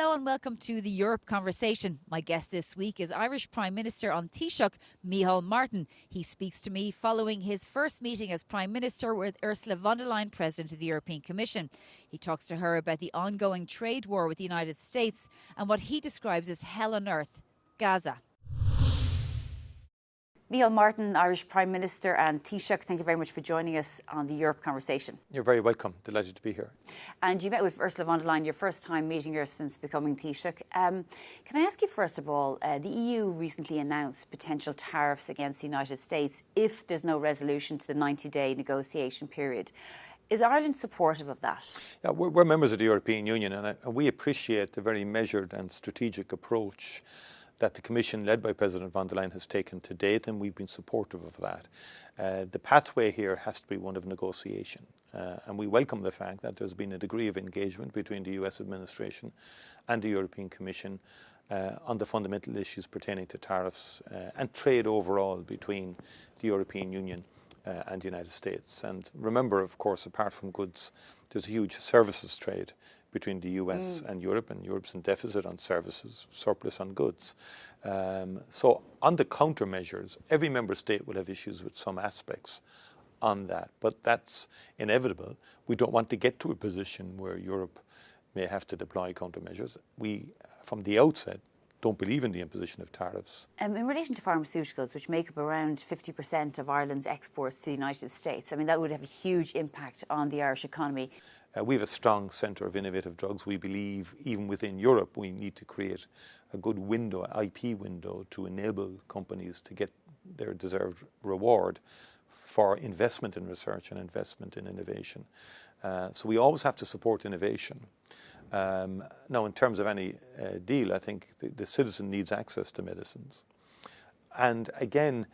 Hello and welcome to the Europe Conversation. My guest this week is Irish Prime Minister on Taoiseach, Micheál Martin. He speaks to me following his first meeting as Prime Minister with Ursula von der Leyen, President of the European Commission. He talks to her about the ongoing trade war with the United States and what he describes as hell on earth, Gaza. Micheál Martin, Irish Prime Minister and Taoiseach, thank you very much for joining us on the Europe Conversation. You're very welcome. Delighted to be here. And you met with Ursula von der Leyen, your first time meeting her since becoming Taoiseach. Can I ask you first of all, the EU recently announced potential tariffs against the United States if there's no resolution to the 90-day negotiation period. Is Ireland supportive of that? Yeah, we're members of the European Union and we appreciate the very measured and strategic approach that the Commission, led by President von der Leyen, has taken to date, and we've been supportive of that. The pathway here has to be one of negotiation, and we welcome the fact that there's been a degree of engagement between the US administration and the European Commission on the fundamental issues pertaining to tariffs and trade overall between the European Union and the United States. And remember, of course, apart from goods, there's a huge services trade between the US and Europe's in deficit on services, surplus on goods. So on the countermeasures, every member state will have issues with some aspects on that, but that's inevitable. We don't want to get to a position where Europe may have to deploy countermeasures. We, from the outset, don't believe in the imposition of tariffs. In relation to pharmaceuticals, which make up around 50% of Ireland's exports to the United States, I mean, that would have a huge impact on the Irish economy. We have a strong centre of innovative drugs. We believe, even within Europe, we need to create a good window, IP window, to enable companies to get their deserved reward for investment in research and investment in innovation. So we always have to support innovation. Now, in terms of any deal, I think the citizen needs access to medicines. And again,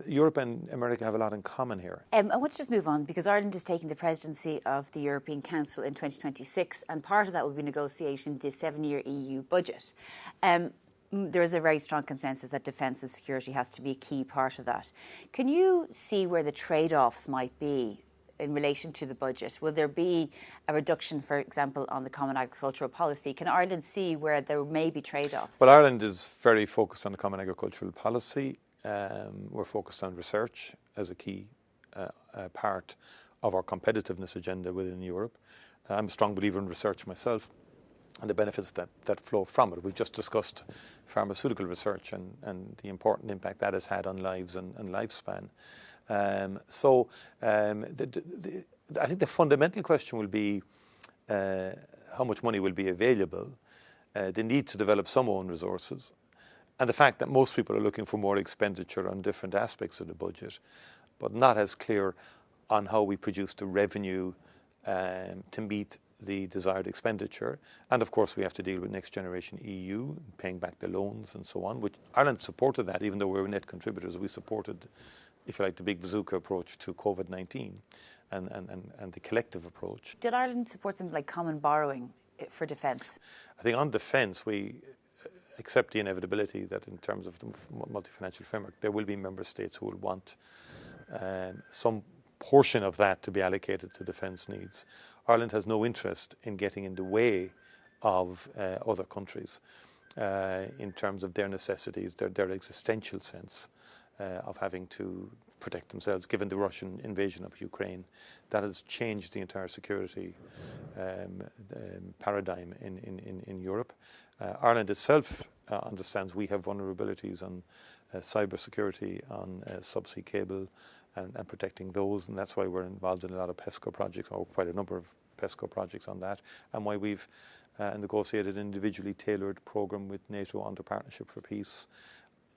Europe and America have a lot in common here. I want to just move on because Ireland is taking the presidency of the European Council in 2026, and part of that will be negotiating the 7-year EU budget. There is a very strong consensus that defence and security has to be a key part of that. Can you see where the trade-offs might be in relation to the budget? Will there be a reduction, for example, on the common agricultural policy? Can Ireland see where there may be trade-offs? Well, Ireland is very focused on the common agricultural policy. We're focused on research as a key part of our competitiveness agenda within Europe. I'm a strong believer in research myself and the benefits that flow from it. We've just discussed pharmaceutical research and the important impact that has had on lives and lifespan. I think the fundamental question will be how much money will be available, the need to develop some own resources, and the fact that most people are looking for more expenditure on different aspects of the budget, but not as clear on how we produce the revenue to meet the desired expenditure. And of course, we have to deal with Next Generation EU, paying back the loans and so on, which Ireland supported that, even though we were net contributors. We supported, if you like, the big bazooka approach to COVID-19 and the collective approach. Did Ireland support something like common borrowing for defence? I think on defence, we accept the inevitability that in terms of the multi-financial framework, there will be member states who will want some portion of that to be allocated to defence needs. Ireland has no interest in getting in the way of other countries in terms of their necessities, their existential sense of having to protect themselves, given the Russian invasion of Ukraine. That has changed the entire security paradigm in Europe. Ireland itself understands we have vulnerabilities on cybersecurity, on subsea cable, and protecting those, and that's why we're involved in a lot of PESCO projects, or quite a number of PESCO projects on that, and why we've negotiated an individually tailored programme with NATO under Partnership for Peace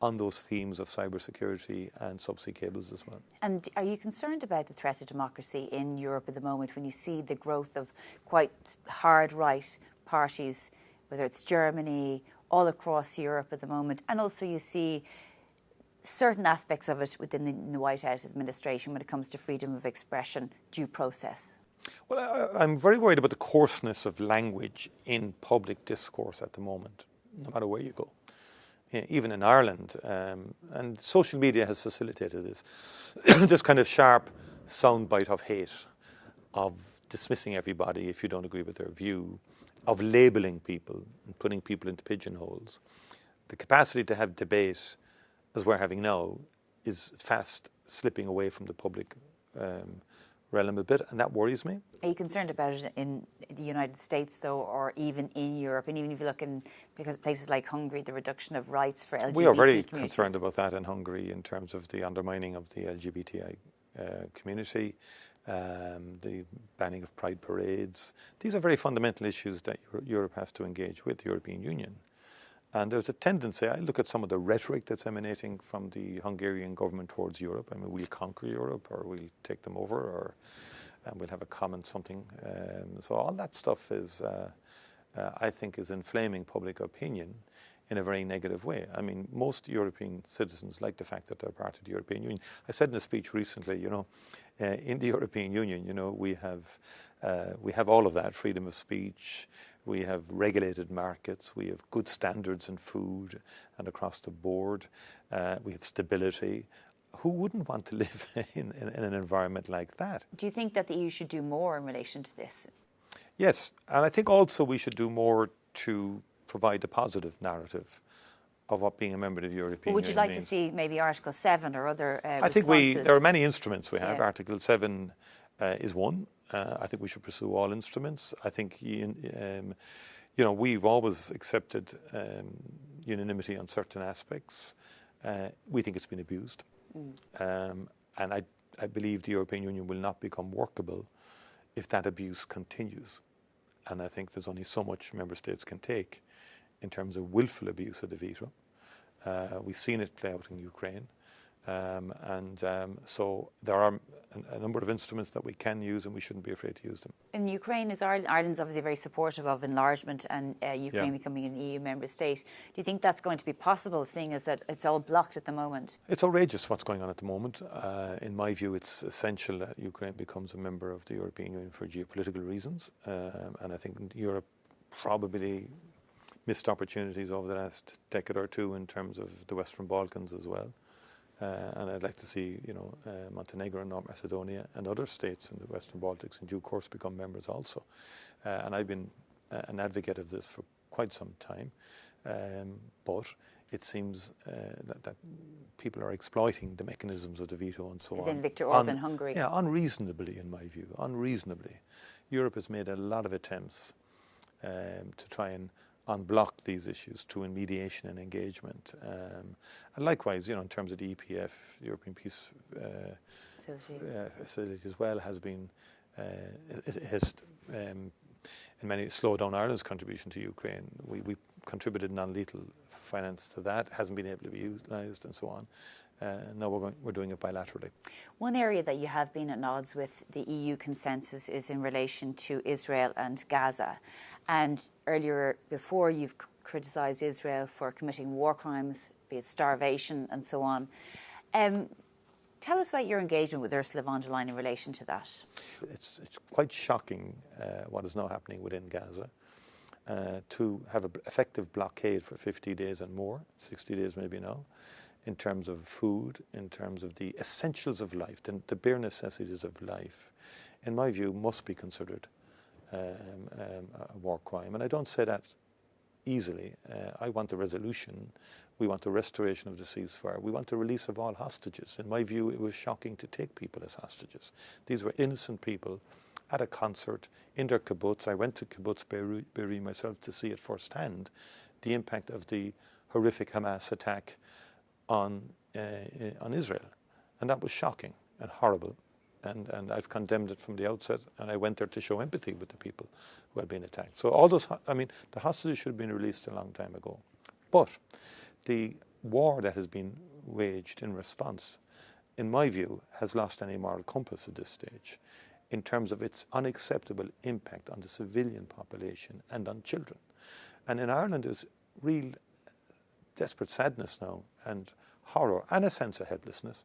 on those themes of cybersecurity and subsea cables as well. And are you concerned about the threat to democracy in Europe at the moment when you see the growth of quite hard right parties, whether it's Germany, all across Europe at the moment, and also you see certain aspects of it within the White House administration when it comes to freedom of expression, due process? Well, I'm very worried about the coarseness of language in public discourse at the moment, no matter where you go. Even in Ireland, and social media has facilitated this, this kind of sharp soundbite of hate, of dismissing everybody if you don't agree with their view, of labelling people and putting people into pigeonholes. The capacity to have debate, as we're having now, is fast slipping away from the public realm a bit, and that worries me. Are you concerned about it in the United States, though, or even in Europe? And even if you look in places like Hungary, the reduction of rights for LGBT We are very communities. concerned about that in Hungary in terms of the undermining of the LGBTI community, the banning of pride parades. These are very fundamental issues that Europe has to engage with, the European Union. And there's a tendency, I look at some of the rhetoric that's emanating from the Hungarian government towards Europe. I mean, we'll conquer Europe, or we'll take them over, or we'll have a common something. So all that stuff is, I think, is inflaming public opinion in a very negative way. I mean, most European citizens like the fact that they're part of the European Union. I said in a speech recently, you know, in the European Union, you know, we have all of that, freedom of speech. We have regulated markets. We have good standards in food and across the board. We have stability. Who wouldn't want to live in an environment like that? Do you think that the EU should do more in relation to this? Yes, and I think also we should do more to provide a positive narrative of what being a member of the European Union Would you like means. to see maybe Article 7 or other I think there are many instruments we have. Yeah. Article 7 is one. I think we should pursue all instruments. I think, you know, we've always accepted unanimity on certain aspects. We think it's been abused. And I believe the European Union will not become workable if that abuse continues. And I think there's only so much member states can take in terms of willful abuse of the veto. We've seen it play out in Ukraine. So there are a number of instruments that we can use, and we shouldn't be afraid to use them. In Ukraine, Ireland's obviously very supportive of enlargement and Ukraine becoming an EU member state. Do you think that's going to be possible, seeing as that it's all blocked at the moment? It's outrageous what's going on at the moment. In my view, it's essential that Ukraine becomes a member of the European Union for geopolitical reasons. And I think Europe probably missed opportunities over the last decade or two in terms of the Western Balkans as well. And I'd like to see, you know, Montenegro and North Macedonia and other states in the Western Baltics in due course become members also. And I've been an advocate of this for quite some time. But it seems that people are exploiting the mechanisms of the veto and so on. As in Viktor Orban, Hungary. Yeah, unreasonably, in my view, unreasonably. Europe has made a lot of attempts to try and unblock these issues through mediation and engagement. And likewise, you know, in terms of the EPF, the European Peace Facility as well, has been, in many, slowed down Ireland's contribution to Ukraine. We contributed non-lethal finance to that, hasn't been able to be utilised and so on. Now we're doing it bilaterally. One area that you have been at odds with the EU consensus is in relation to Israel and Gaza. And earlier, before, you've criticised Israel for committing war crimes, be it starvation and so on. Tell us about your engagement with Ursula von der Leyen in relation to that. It's quite shocking what is now happening within Gaza. To have an effective blockade for 50 days and more, 60 days maybe now, in terms of food, in terms of the essentials of life, the bare necessities of life, in my view, must be considered a war crime. And I don't say that easily. I want a resolution. We want the restoration of the ceasefire. We want the release of all hostages. In my view, it was shocking to take people as hostages. These were innocent people at a concert in their kibbutz. I went to kibbutz Be'eri myself to see it firsthand, the impact of the horrific Hamas attack on Israel. And that was shocking and horrible. And I've condemned it from the outset, and I went there to show empathy with the people who had been attacked. So all those, I mean, the hostages should have been released a long time ago. But the war that has been waged in response, in my view, has lost any moral compass at this stage in terms of its unacceptable impact on the civilian population and on children. And in Ireland, there's real desperate sadness now and horror and a sense of helplessness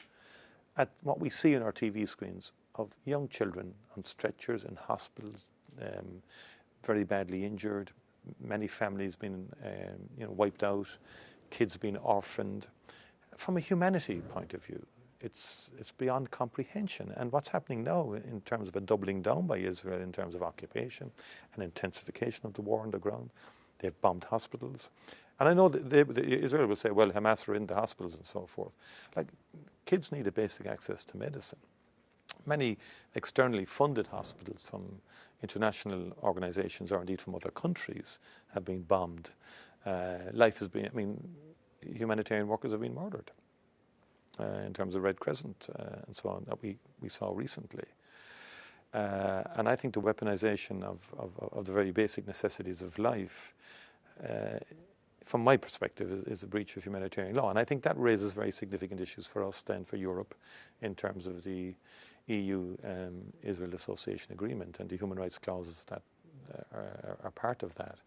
at what we see on our TV screens of young children on stretchers in hospitals, very badly injured, many families being wiped out, kids being orphaned. From a humanity point of view, it's beyond comprehension. And what's happening now in terms of a doubling down by Israel in terms of occupation and intensification of the war on the ground, they've bombed hospitals. And I know that Israel will say, well, Hamas are in the hospitals and so forth. Like, kids need a basic access to medicine. Many externally funded hospitals from international organizations or indeed from other countries have been bombed. Life has been, I mean, humanitarian workers have been murdered in terms of Red Crescent and so on that we saw recently. And I think the weaponization of the very basic necessities of life, from my perspective, is a breach of humanitarian law. And I think that raises very significant issues for us then, for Europe, in terms of the EU-Israel Association Agreement and the human rights clauses that are part of that.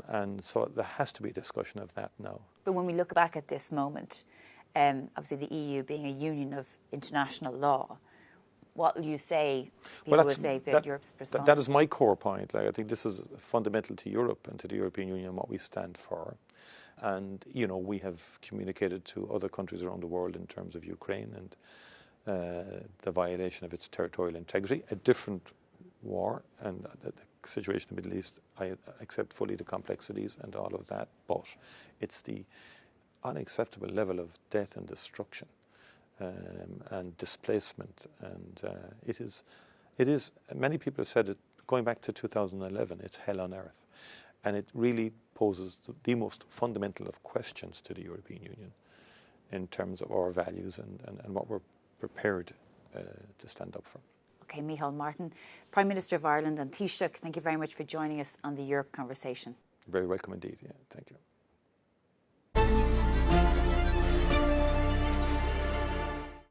And so there has to be a discussion of that now. But when we look back at this moment, obviously the EU being a union of international law, what will you say, people will say about Europe's response? That is my core point. Like, I think this is fundamental to Europe and to the European Union, what we stand for. And, you know, we have communicated to other countries around the world in terms of Ukraine and the violation of its territorial integrity, a different war, and the situation in the Middle East, I accept fully the complexities and all of that, but it's the unacceptable level of death and destruction and displacement, and it is, many people have said it, going back to 2011, it's hell on earth, and it really poses the most fundamental of questions to the European Union in terms of our values and what we're prepared to stand up for. Okay, Micheál Martin, Prime Minister of Ireland and Taoiseach, thank you very much for joining us on the Europe Conversation. Very welcome indeed, yeah, thank you.